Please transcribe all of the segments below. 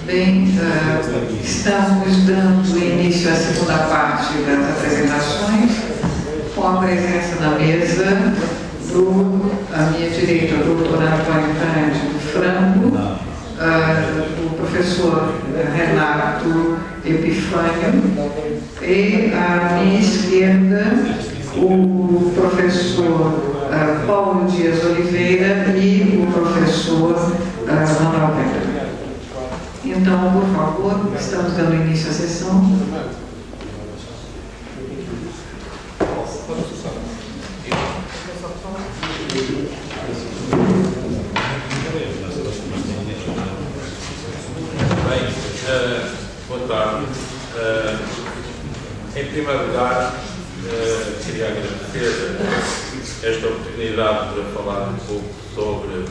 Bem, estamos dando início à segunda parte das apresentações, com a presença na mesa à minha direita, o doutor Antônio Cândido Franco, do professor Renato Epifânio, e à minha esquerda, o professor Paulo Dias Oliveira e o professor Manuel Pedro. Então, por favor, estamos dando início à sessão. Bem, boa tarde. Em primeiro lugar, queria agradecer esta oportunidade para falar um pouco sobre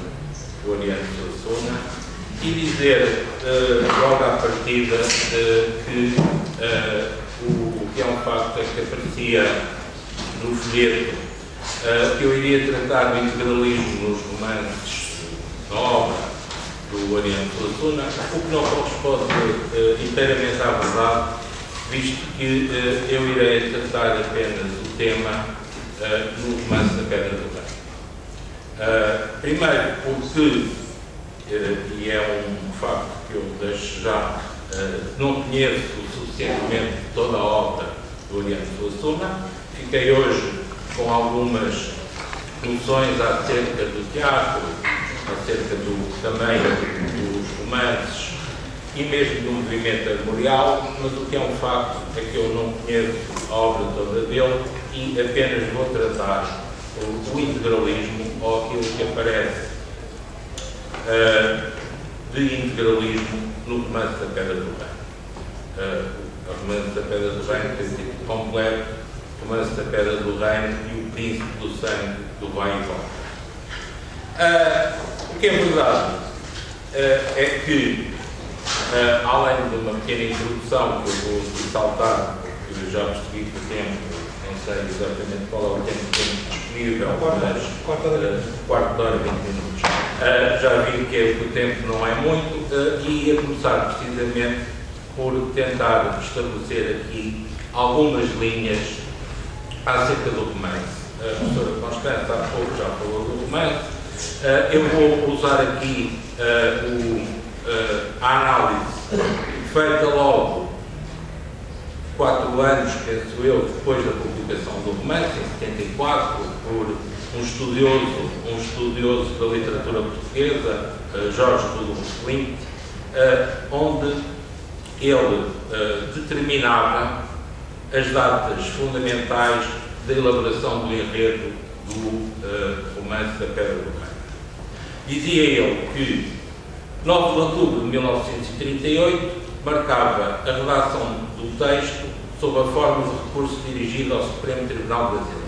o Oriente Suassuna e dizer logo à partida que o que é um facto é que aparecia no folheto que eu iria tratar do integralismo nos romances da obra do Oriente Suassuna, o que não corresponde inteiramente à verdade, visto que eu irei tratar apenas o tema no romance da Pedra do Rei. Primeiro, porque, e é um facto que eu deixo já, não conheço suficientemente toda a obra do Oriente Suassuna, fiquei hoje com algumas noções acerca do teatro, acerca também dos romances e mesmo do movimento armorial, mas o que é um facto é que eu não conheço a obra toda dele e apenas vou tratar o integralismo ou aquilo que aparece de integralismo no romance da Pedra do Reino. O romance da Pedra do Reino tem título completo, romance da Pedra do Reino e o Príncipe do Sangue do Vai e Volta. O que é verdade é que, além de uma pequena introdução que eu vou saltar, porque eu já percebi que o tempo, não sei exatamente qual é o tempo que temos disponível, mas quarto de hora, 20 minutos. Já vi que o tempo não é muito e ia começar precisamente por tentar estabelecer aqui algumas linhas acerca do romance. A professora Constância há pouco já falou do romance. Eu vou usar aqui a análise feita logo 4 anos, penso eu, depois da publicação do romance, em 74, por um estudioso da literatura portuguesa, Jorge Dudo Clint, onde ele determinava as datas fundamentais da elaboração do enredo do romance da Pedra do Rei. Dizia ele que 9 de outubro de 1938 marcava a redação do texto sob a forma de recurso dirigido ao Supremo Tribunal Brasileiro.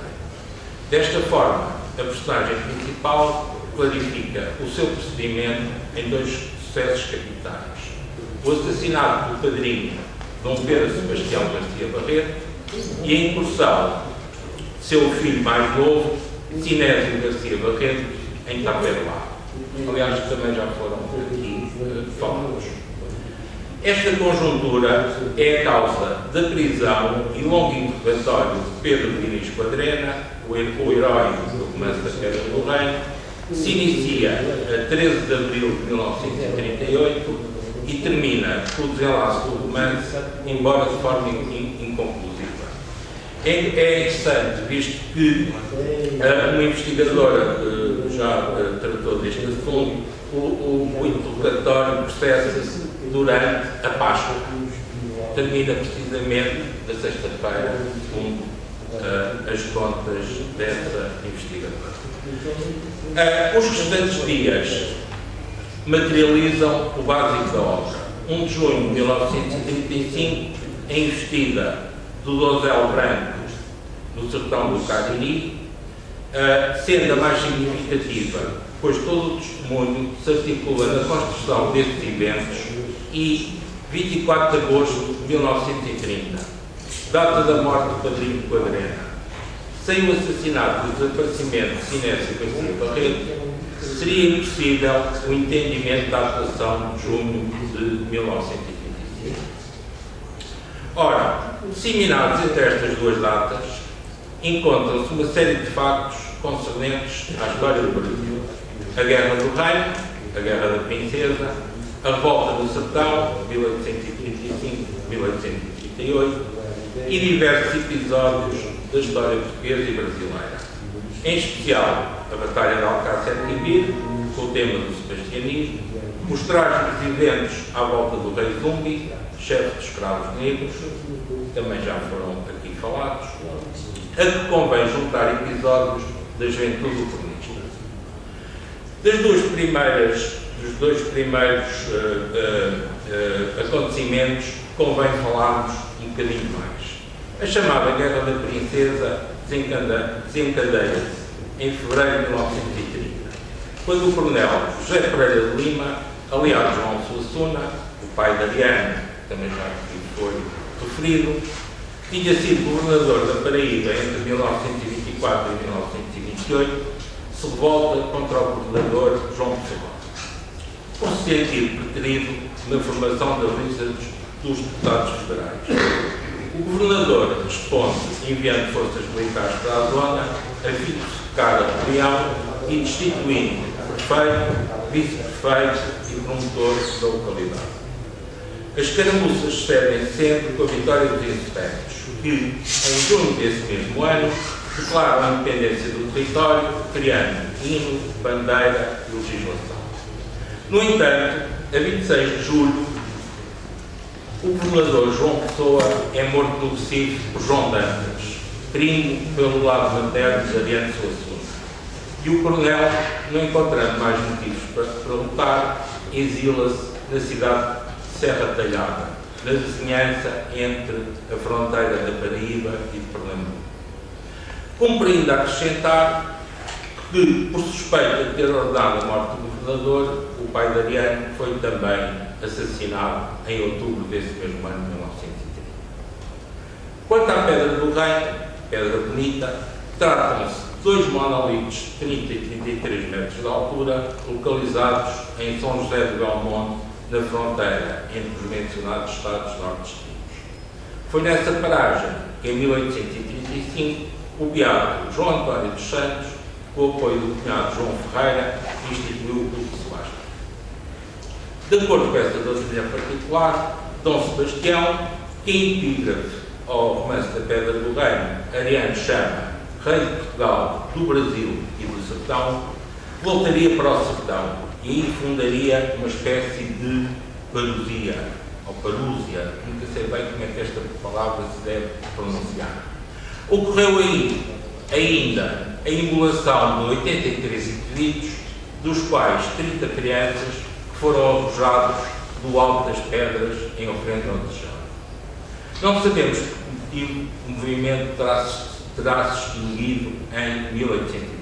Desta forma, a personagem principal clarifica o seu procedimento em 2 sucessos capitais: o assassinato do padrinho Dom Pedro Sebastião Garcia Barreto e a incursão de seu filho mais novo, Sinésio Garcia Barreto, em Taperoá. Aliás, também já foram aqui falados. Esta conjuntura é a causa da prisão e longo interrogatório de Pedro Diniz Quadrena, o herói do romance da Pedra do Reino, que se inicia a 13 de abril de 1938 e termina com o desenlace do romance, embora de forma inconclusiva. É interessante, visto que uma investigadora já tratou deste assunto, o interrogatório processa-se durante a Páscoa. Termina precisamente na sexta-feira, segundo as contas dessa investigadora. Os restantes dias materializam o básico da obra. 1 de junho de 1935, a investida do Donzelo Branco no sertão do Cariri, sendo a mais significativa, pois todo o testemunho se articula na construção desses eventos, e 24 de agosto de 1930, data da morte do padrinho Quadrena, sem o assassinato e o desaparecimento de Sinésio Garcia Barreto, seria impossível o entendimento da atuação de junho de 1935. Ora, disseminados entre estas duas datas, encontram-se uma série de factos concernentes à história do Brasil. A Guerra do Reino, a Guerra da Princesa, a Revolta do Sertão, 1835-1838, e diversos episódios da história portuguesa e brasileira. Em especial, a Batalha de Alcácer Quibir, com o tema do sebastianismo, os trágicos eventos à volta do rei Zumbi, chefe de escravos negros, também já foram aqui falados, a que convém juntar episódios da juventude comunista. Dos dois primeiros acontecimentos, convém falarmos um bocadinho mais. A chamada Guerra da Princesa desencadeia-se em fevereiro de 1930, quando o coronel José Pereira de Lima, aliado João Suassuna, o pai de Ariano, que também já foi referido, tinha sido governador da Paraíba entre 1924 e 1928, se revolta contra o governador João Pessoa, por se sentir preterido na formação da lista dos deputados federais. O governador responde enviando forças militares para a zona, a fim de secar a rebelião e destituindo prefeito, vice-prefeito e promotores da localidade. As caramuças sucedem sempre com a vitória dos insurrectos, que, em junho desse mesmo ano, declaram a independência do território, criando hino, bandeira e legislação. No entanto, a 26 de julho, o governador João Pessoa é morto no Recife por João Dantas, primo pelo lado materno de Ariano Suassuna. E o coronel, não encontrando mais motivos para lutar, exila-se na cidade de Serra Talhada, na vizinhança entre a fronteira da Paraíba e de Pernambuco. Cumpre ainda acrescentar que, por suspeita de ter ordenado a morte do governador, o pai de Ariano foi também assassinado em outubro desse mesmo ano de 1930. Quanto à Pedra do Reino, Pedra Bonita, tratam-se de dois monolitos de 30 e 33 metros de altura, localizados em São José de Belmonte, na fronteira entre os mencionados Estados nordestinos. Foi nessa paragem que, em 1835, o beato João António dos Santos, com o apoio do cunhado João Ferreira, instituiu o culto suástica. De acordo com essa doutrina particular, Dom Sebastião, que em epígrafe ao romance da Pedra do Reino, Ariano chama Rei de Portugal, do Brasil e do Sertão, voltaria para o Sertão e aí fundaria uma espécie de parousia, ou parúzia, nunca sei bem como é que esta palavra se deve pronunciar. Ocorreu aí ainda a imolação de 83 indivíduos, dos quais 30 crianças que foram arrojados do alto das pedras em ofrenda ao Tejão. Não sabemos que motivo o movimento terá se extinguido em 1831.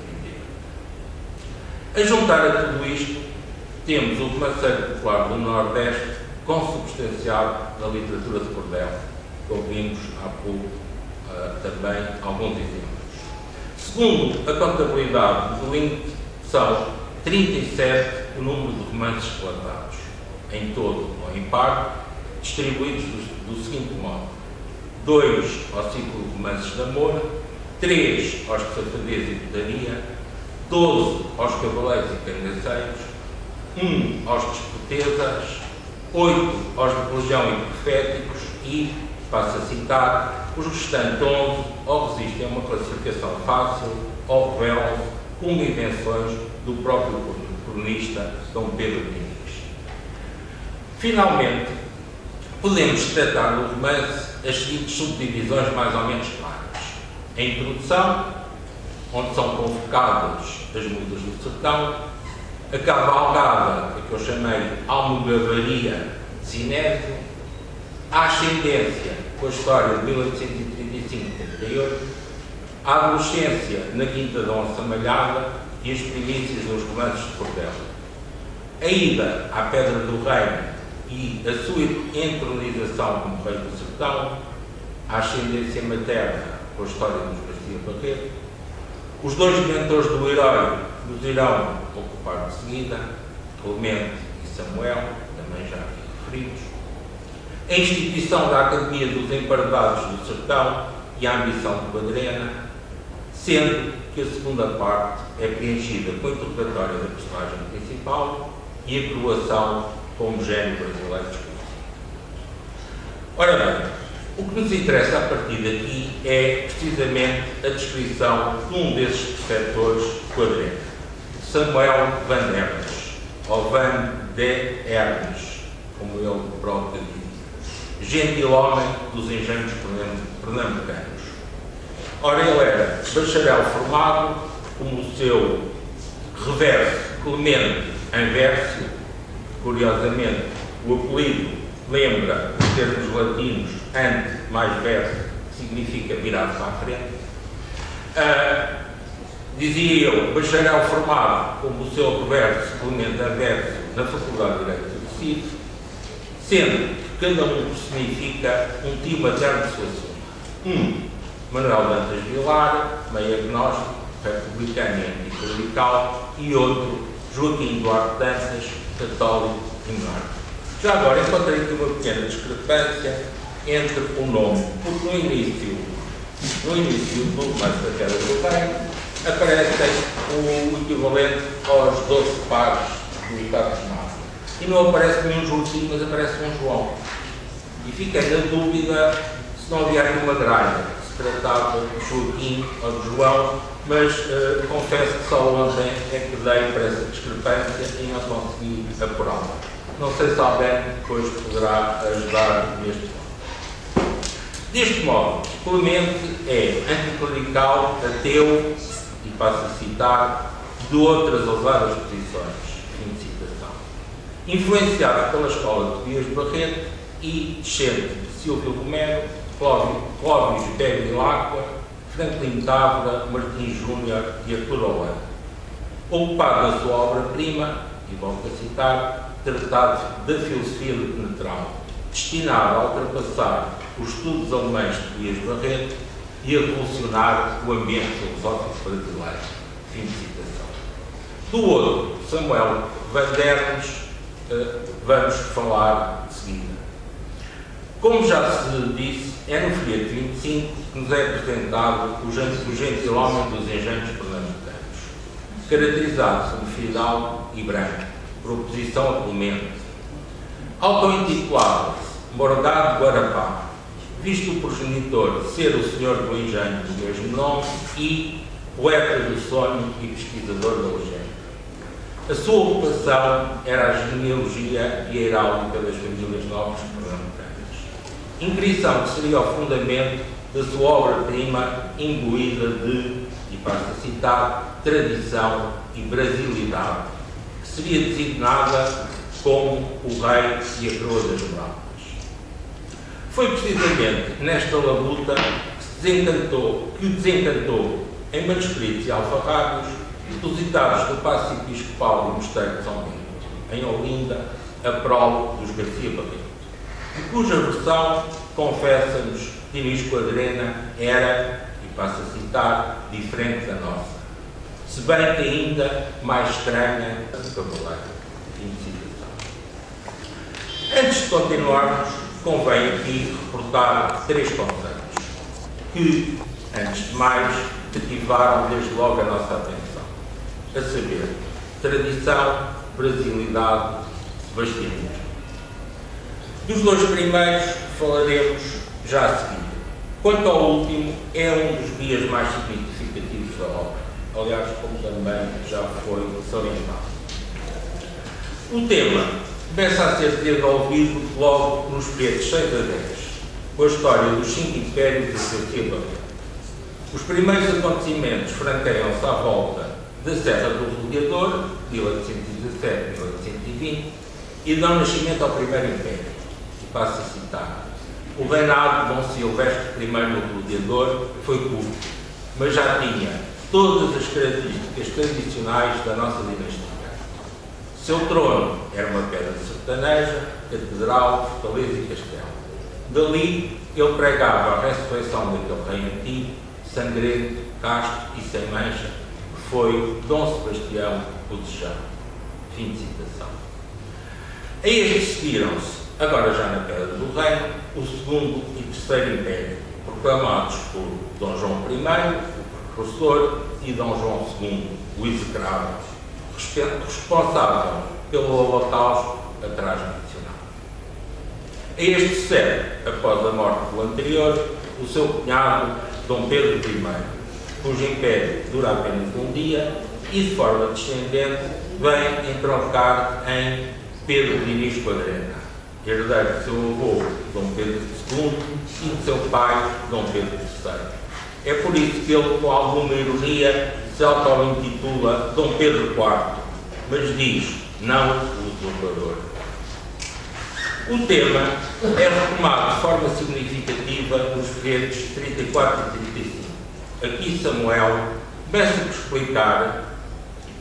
A juntar a tudo isto, temos o romanceiro popular do Nordeste consubstanciado na literatura de cordel, que ouvimos há pouco também alguns exemplos. Segundo a contabilidade do INPE, são 37 o número de romances relatados, em todo ou em parte, distribuídos do seguinte modo: 2 ao ciclo de romances de amor, 3 aos de safadeza e pedaria, 12 aos cavaleiros e cangaceiros, 1 aos de espertezas, 8 aos de religião e proféticos e, passo a citar, os restantes 11 ou resistem a uma classificação fácil ou revelam-se como invenções do próprio cronista Dom Pedro Diniz. Finalmente, podemos tratar no romance as seguintes subdivisões mais ou menos claras. A introdução, onde são convocadas as mudas do sertão, a cavalgada, que eu chamei almogavaria de Sinésio, a ascendência, com a história de 1835-38, a adolescência na Quinta da Onça Malhada e as primícias nos romances de cordel. A ida à Pedra do Reino e a sua entronização como rei do sertão, a ascendência materna com a história dos Garcia Barreto, os dois mentores do herói nos irão ocupar de seguida, Clemente e Samuel, também já aqui referidos, a instituição da Academia dos Emparedados do Sertão e a ambição de Quadrena, sendo que a segunda parte é preenchida com o interrogatório da personagem principal e a coroação como gênio brasileiro desconhecido. Ora bem, o que nos interessa a partir daqui é precisamente a descrição de um desses preceptores de Quadrena, Samuel van Hermes, ou Van de Hermes, como ele próprio diz, gentil homem dos engenhos pernambucanos. Ora, ele era bacharel formado, como o seu reverso Clemente Anvércio, curiosamente, o apelido lembra os termos latinos ante mais verso, que significa virado para a frente. Dizia eu, bacharel formado, como o seu reverso Clemente Anvércio, na Faculdade de Direito do Recife, sendo que cada um personifica um tipo eterno de sua suma. Manuel Dantas Vilar, meio agnóstico, republicano e anticlerical, e outro, Joaquim Duarte Dantas, católico e monárquico. Já agora encontrei aqui uma pequena discrepância entre o nome, porque no início do romance da Queda do Rei aparecem o equivalente aos 12 pares do Estado de Massa. E não aparece nenhum Joaquim, mas aparece um João. E fiquei na dúvida se não havia aqui uma gralha, se tratava de Joaquim ou de João, mas confesso que só ontem é que dei para essa discrepância e não consegui apurá-la. Não sei se alguém depois poderá ajudar neste ponto. Deste modo, Clemente é anticlerical, ateu, e passo a citar, de outras ousadas posições, fim de citação. Influenciado pela escola de Dias Barreto e descende de Silvio Romero, Clóvis Bevilacqua, Franklin Távora, Martins Júnior e Artur Holanda. Ocupado na sua obra-prima, e volto a citar, Tratado da Filosofia Neutral, destinado a ultrapassar os estudos alemães de Dias Barreto e a revolucionar o ambiente filosófico brasileiro. Fim de citação. Do outro, Samuel van Hermes, vamos falar de seguida. Como já se disse, é no folheto 25 que nos é apresentado o gentil homem dos engenhos pernambucanos, caracterizado como fidalgo e branco, por oposição a Clemente. Auto-intitulado-se Morgado de Guarapá, visto o progenitor ser o senhor do engenho do mesmo nome e poeta do sonho e pesquisador da legenda. A sua ocupação era a genealogia e a heráldica das famílias nobres pernambucanas. Inscrição que seria o fundamento da sua obra-prima imbuída de, e basta citar, tradição e brasilidade, que seria designada como o rei e a coroa das Esmeraldas. Foi precisamente nesta labuta que o desencantou em manuscritos e alfarrábios depositados no Paço Episcopal do Mosteiro de São Bento, em Olinda, a prol dos Garcia Barreto, de cuja versão confessa-nos que Inês Quadrena era, e passo a citar, diferente da nossa, se bem que ainda mais estranha do cavaleiro. Antes de continuarmos, convém aqui reportar 3 conceitos que, antes de mais, cativaram desde logo a nossa atenção, a saber, tradição, brasilidade, sebastianismo. Dos 2 primeiros falaremos já a seguir. Quanto ao último, é um dos guias mais significativos da obra, aliás, como também já foi salientado. O tema começa a ser desenvolvido logo nos folhetos 6 a 10, com a história dos 5 impérios de Garcia Barreto. Os primeiros acontecimentos franqueiam-se à volta da Serra do Rodeador, 1817-1820, e dão nascimento ao Primeiro Império. E passo a citar: o reinado de Dom Silvestre I do Rodeador foi curto, mas já tinha todas as características tradicionais da nossa dinastia. Seu trono era uma pedra sertaneja, catedral, fortaleza e castelo. Dali, ele pregava a ressurreição daquele rei antigo, sangrento, casto e sem mancha, que foi Dom Sebastião o Desejado. Fim de citação. A estes seguiram-se, agora já na queda do reino, o segundo e terceiro império, proclamados por Dom João I, o precursor, e Dom João II, o execrável, responsável pelo holocausto atrás mencionado. A este sucede, após a morte do anterior, o seu cunhado, Dom Pedro I, cujo império dura apenas um dia e, de forma descendente, vem entroncar em Pedro Diniz Quadrena, herdeiro de seu avô, Dom Pedro II, e de seu pai, Dom Pedro III. É por isso que ele, com alguma ironia, se auto-intitula Dom Pedro IV, mas diz, não o usurpador. O tema é retomado de forma significativa nos versos 34 e 35. Aqui Samuel começa por explicar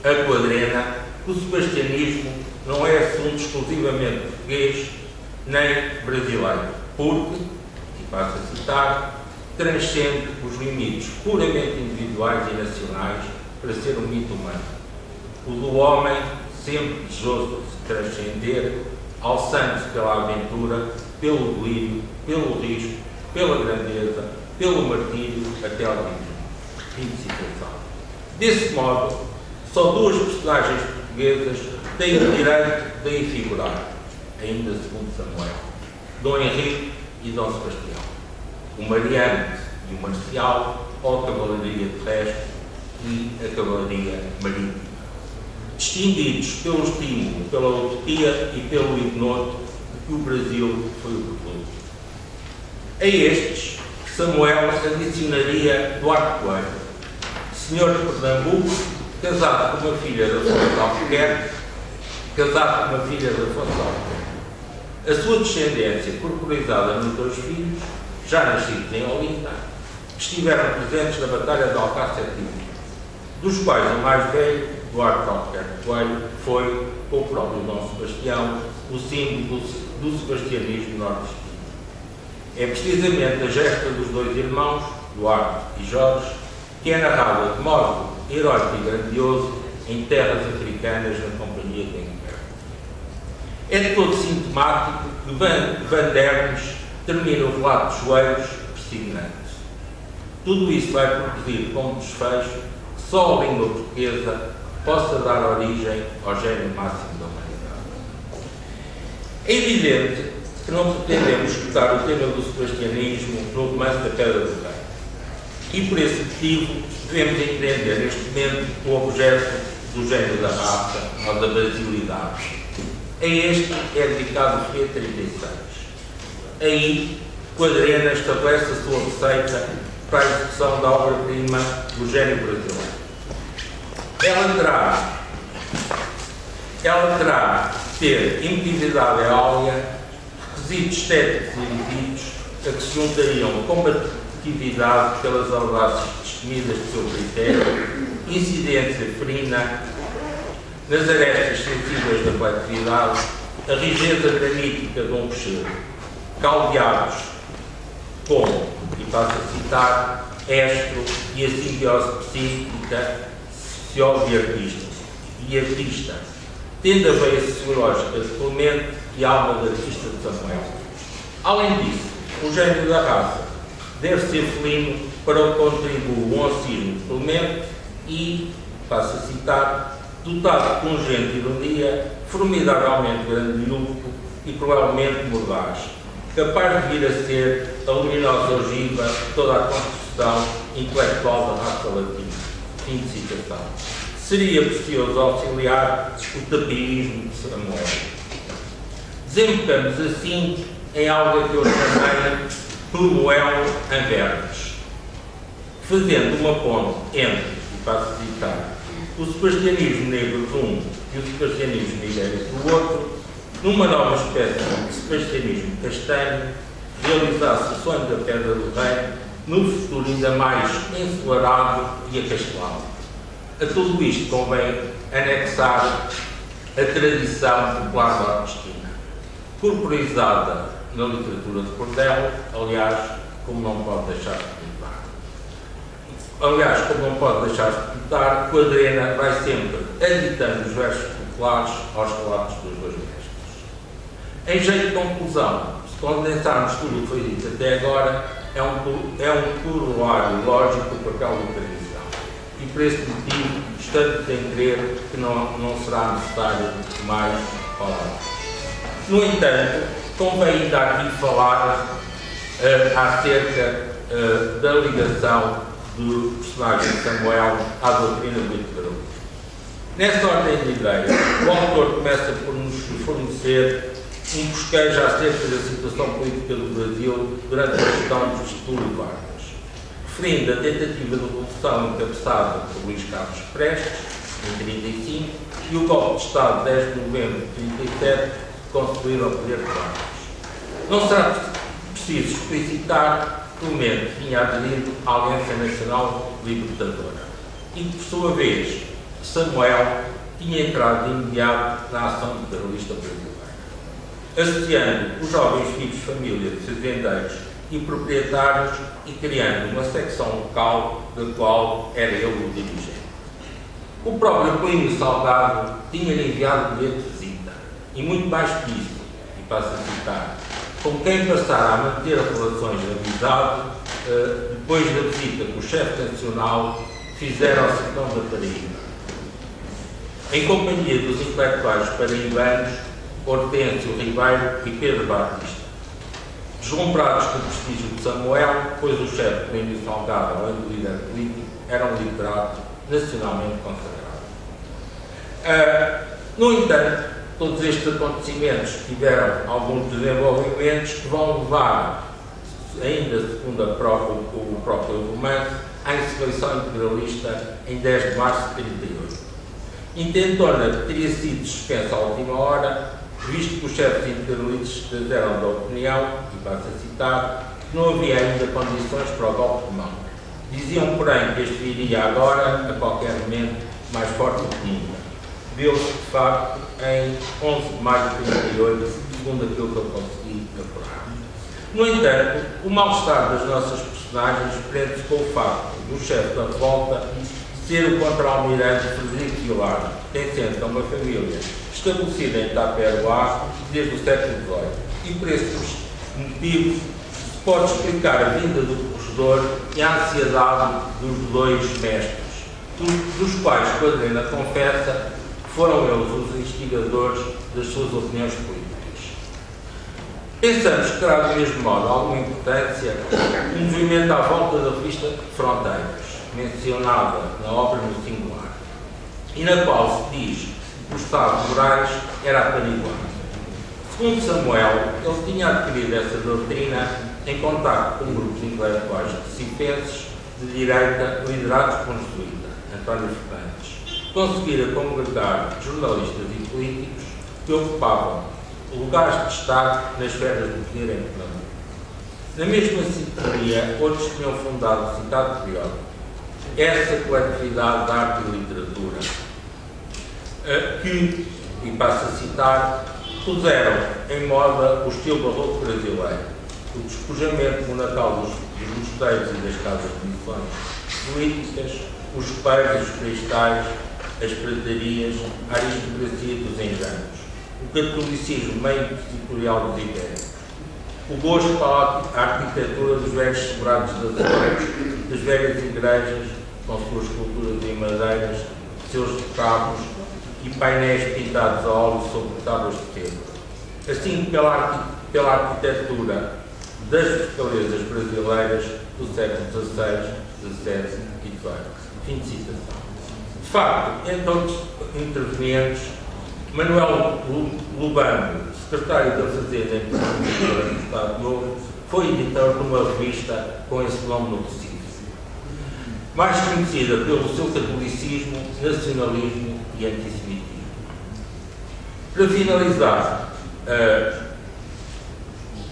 a Quadrena que o sebastianismo não é assunto exclusivamente português nem brasileiro, porque, e passo a citar, transcende os limites puramente individuais e nacionais para ser um mito humano. O do homem, sempre desejoso de se transcender, alçando-se pela aventura, pelo delírio, pelo risco, pela grandeza, pelo martírio, até ao divino. Fim de citação. Desse modo, só duas personagens portuguesas têm o direito de aí figurar, ainda segundo Samuel: Dom Henrique e Dom Sebastião, o Mariante e o Marcial, ou a cavalaria terrestre e a cavalaria marítima, distinguidos pelo estímulo, pela utopia e pelo ignoto de que o Brasil foi o produto. A estes, Samuel adicionaria Duarte Coelho, senhor de Pernambuco, casado com uma filha da Afonso Albuquerque, A sua descendência, corporizada nos dois filhos, já nascidos em Olinda, que estiveram presentes na Batalha de Alcácer Quibir, dos quais o mais velho, Duarte Albuquerque Coelho, foi, com o próprio Dom Sebastião, o símbolo do sebastianismo nordestino. É precisamente a gesta dos dois irmãos, Duarte e Jorge, que é narrada de modo heróico e grandioso em terras africanas na companhia de Inverno. É de todo sintomático que Van Dernes termina o relato dos joelhos persignante. Tudo isso vai produzir como desfecho que só a língua portuguesa possa dar origem ao gênio máximo da humanidade. É evidente que não pretendemos escutar o tema do sebastianismo no romance da Pedra do Rei. E por esse motivo devemos entender neste momento o objeto do gênio da raça ou da brasilidade. A este é dedicado o folheto 36. Aí, Quadrena estabelece a sua receita para a execução da obra-prima do gênio brasileiro. Ela terá de ter emotividade áurea, requisitos estéticos e eruditos a que se juntariam combatividade pelas audácias destemidas do seu critério, incidência ferina nas arestas sensíveis da coletividade, a rigidez granítica de um peixeiro, caldeados com, e passo a citar, estro e a simbiose psíquica, e artista, tendo a veia sociológica de Clemente e a alma de artista de Samuel. Além disso, o gênio da raça deve ser felino para o contribuir o oncismo de Clemente e, passo a citar, dotado de pungente ironia, formidavelmente grandiloquente e provavelmente mordaz, capaz de vir a ser a luminosa ogiva de toda a construção intelectual da raça latina. Fim de citação. Seria precioso auxiliar o tapirismo de Samuel. Desembocamos assim em algo que eu chamei Plumoel Anvernes, fazendo uma ponte entre, e passo a citar, o sebastianismo negro de um e o sebastianismo ibérico do outro, numa nova espécie de sebastianismo castanho, realizasse o sonho da Pedra do Rei no futuro ainda mais ensolarado e acastelado. A tudo isto convém anexar a tradição popular nordestina, corporizada na literatura de cordel, aliás, como não pode deixar de lembrar. aliás, como não pode deixar de notar, o Adrena vai sempre aditando os versos populares aos relatos dos dois mestres. Em jeito de conclusão, se condensarmos tudo o que foi dito até agora, é um corolário lógico do papel do tradição. E por esse motivo, estando em crer que não será necessário mais palavras. No entanto, convém ainda aqui falar acerca da ligação do personagem Samuel à doutrina do liberalismo. Nessa ordem de ideias, o autor começa por nos fornecer um bosquejo acerca da situação política do Brasil durante a gestão de Getúlio Vargas, referindo a tentativa de revolução encabeçada por Luís Carlos Prestes, em 1935, e o golpe de Estado de 10 de novembro de 1937, que concluíram o poder de Vargas. Não será preciso explicitar que o momento tinha aderido à Aliança Nacional Libertadora e que, por sua vez, Samuel tinha entrado de imediato na ação liberalista brasileira, associando os jovens filhos de família de fazendeiros e proprietários e criando uma secção local da qual era ele o dirigente. O próprio Plínio Salgado tinha-lhe enviado bilhete de visita, e muito mais que isso, e passo a citar, com quem passara a manter relações de amizade depois da visita que o chefe nacional fizeram ao sertão da Paraíba. Em companhia dos intelectuais paraibanos Hortêncio Ribeiro e Pedro Batista. Deslumbrados com o prestígio de Samuel, pois o chefe Plínio Salgado, além do líder político, era um literato nacionalmente consagrado. No entanto, todos estes acontecimentos tiveram alguns desenvolvimentos que vão levar, ainda segundo o próprio romance, à insurreição integralista em 10 de março de 1938. Intentona que teria sido suspensa à última hora, visto que os chefes integralistas eram da opinião, e passo a citar, que não havia ainda condições para o golpe de mão. Diziam, porém, que este viria agora, a qualquer momento, mais forte do que nunca. Viu-se, de facto, em 11 de maio de 1938, segundo aquilo que eu consegui apurar. No entanto, o mal-estar das nossas personagens prende-se com o facto do chefe da revolta ser o contra-almirante Frederico Vilar, pertencente a uma família estabelecida em Taperoá desde o século XVIII. E por esses motivos se pode explicar a vinda do corregedor e a ansiedade dos dois mestres, dos quais Adrena confessa que foram eles os instigadores das suas opiniões políticas. Pensamos que terá do mesmo modo alguma importância um movimento à volta da revista Fronteiras, mencionada na obra no singular, e na qual se diz que o Estado de Moraes era apaniguado. Segundo Samuel, ele tinha adquirido essa doutrina em contacto com grupos intelectuais recifenses de direita liderados por um jesuíta, António Fernandes, conseguira congregar jornalistas e políticos que ocupavam lugares de destaque nas esferas do poder em Pernambuco. Na mesma sintonia, outros tinham fundado o citado periódico, essa coletividade de arte e literatura, que, e passo a citar, puseram em moda o estilo barroco brasileiro, o despojamento monacal dos mosteiros e das casas de missões políticas, os espelhos, os cristais, as pratarias, a aristocracia dos enganos, o catolicismo meio inquisitorial dos ibéricos, o gosto para a arquitetura dos velhos sobrados das aldeias, das velhas igrejas, com suas esculturas em madeiras, seus retabos e painéis pintados a óleo sobre tábuas de pedra. Assim pela arquitetura das fortalezas brasileiras do século XVI, XVII e XVIII. Fim de citação. De facto, entre outros intervenientes, Manuel Lubambo, secretário da Fazenda em Portugal do Estado Novo, foi editor de uma revista com esse nome no Recife, mais conhecida pelo seu catolicismo, nacionalismo e antissemitismo. Para finalizar,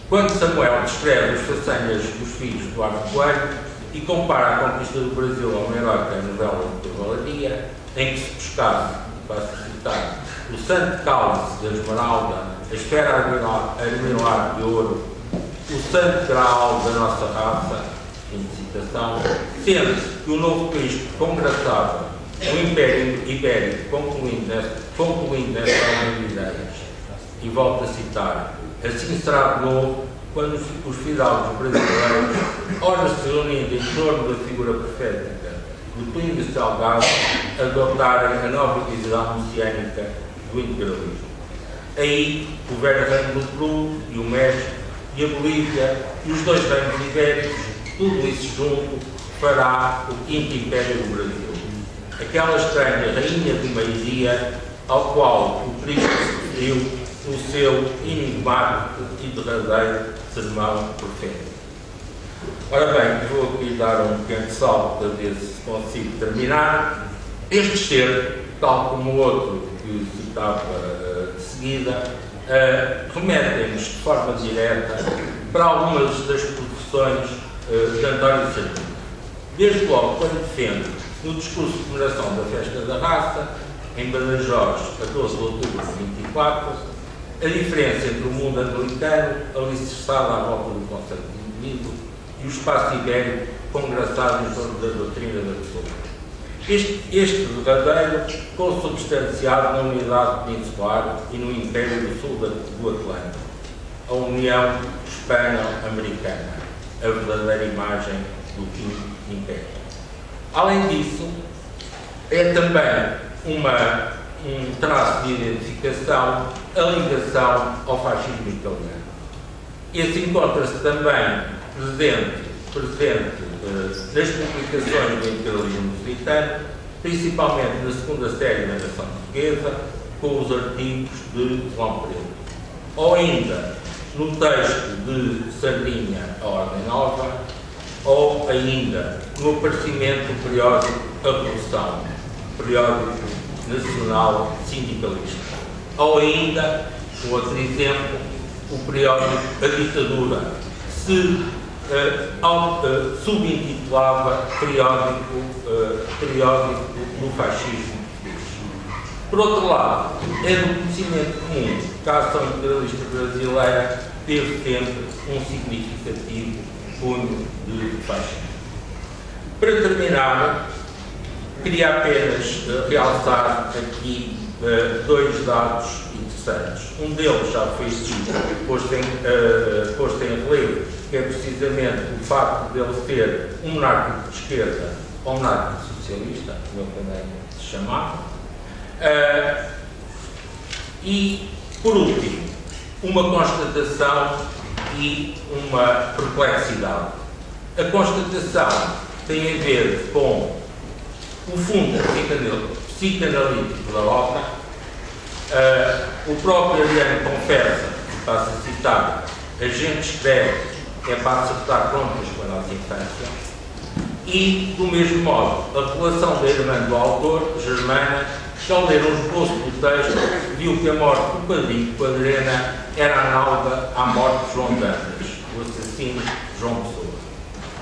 quando Samuel descreve as façanhas dos filhos do Duarte Coelho e compara a conquista do Brasil a uma heróica novela de cavalaria, em que se buscasse, para citar, o santo cálice da esmeralda, a esfera armilar de ouro, o santo graal da nossa raça, citação, sendo que o novo país congraçava o Império Ibérico, concluindo nessa ordem de ideias, e volto a citar, assim será de novo quando os fidalgos brasileiros, ora se reunindo em torno da figura profética do Plínio Salgado, adotarem a nova visão messiânica do imperialismo. Aí, o velho reino do Peru e o México e a Bolívia e os dois reinos ibéricos, tudo isso junto fará o quinto império do Brasil. Aquela estranha rainha do meio-dia ao qual o Cristo se referiu no seu enigmático e derradeiro sermão profético. Ora bem, vou aqui dar um pequeno salto para ver se consigo terminar. Este ser, tal como o outro que citava de seguida, remetem-nos de forma direta para algumas das posições de António Sardinha. Desde logo, quando defende, no discurso de comemoração da Festa da Raça, em Badajoz, a 12 de outubro de 24, a diferença entre o mundo anglicano, alicerçado à volta do conceito de indivíduo, e o espaço ibérico, congraçado em torno da doutrina da pessoa. Este verdadeiro consubstanciado na unidade peninsular e no Império do Sul do Atlântico, a União Hispano-Americana, a verdadeira imagem do quinto Império. Além disso, é também um traço de identificação a ligação ao fascismo italiano. Esse encontra-se também presente nas publicações do imperialismo britânico, principalmente na segunda série da Nação Portuguesa, com os artigos de João Preto. Ou ainda no texto de Sardinha, a Ordem Nova, ou ainda no aparecimento do periódico A Revolução, periódico nacional sindicalista. Ou ainda, um outro exemplo, o periódico A Ditadura, se subintitulava periódico do fascismo. Por outro lado, é do conhecimento comum que a ação imperialista brasileira teve sempre um significativo cunho de fascismo. Para terminar, queria apenas realçar aqui dois dados interessantes. Um deles já foi posto em relevo, que é precisamente o facto de ele ser um monárquico de esquerda ou monárquico socialista, como ele também se chamava. E, por último, uma constatação e uma perplexidade. A constatação tem a ver com o fundo psicanalítico da obra. O próprio Ariano confessa, está-se a citar, a gente escreve é para acertar contas com a nossa infância, e, do mesmo modo, a relação da irmã do autor, Germana, que ao ler um esboço do texto, viu que a morte do padrinho Quadrena era análoga à morte de João Dantas, o assassino de João Pessoa.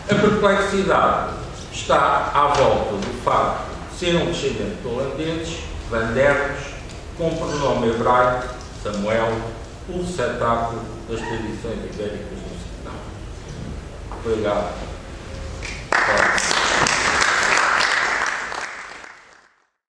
A perplexidade está à volta do facto de ser um descendente de holandeses, Van Dernes, com o pronome hebraico, Samuel, o receptáculo das tradições ibéricas no sertão. Obrigado.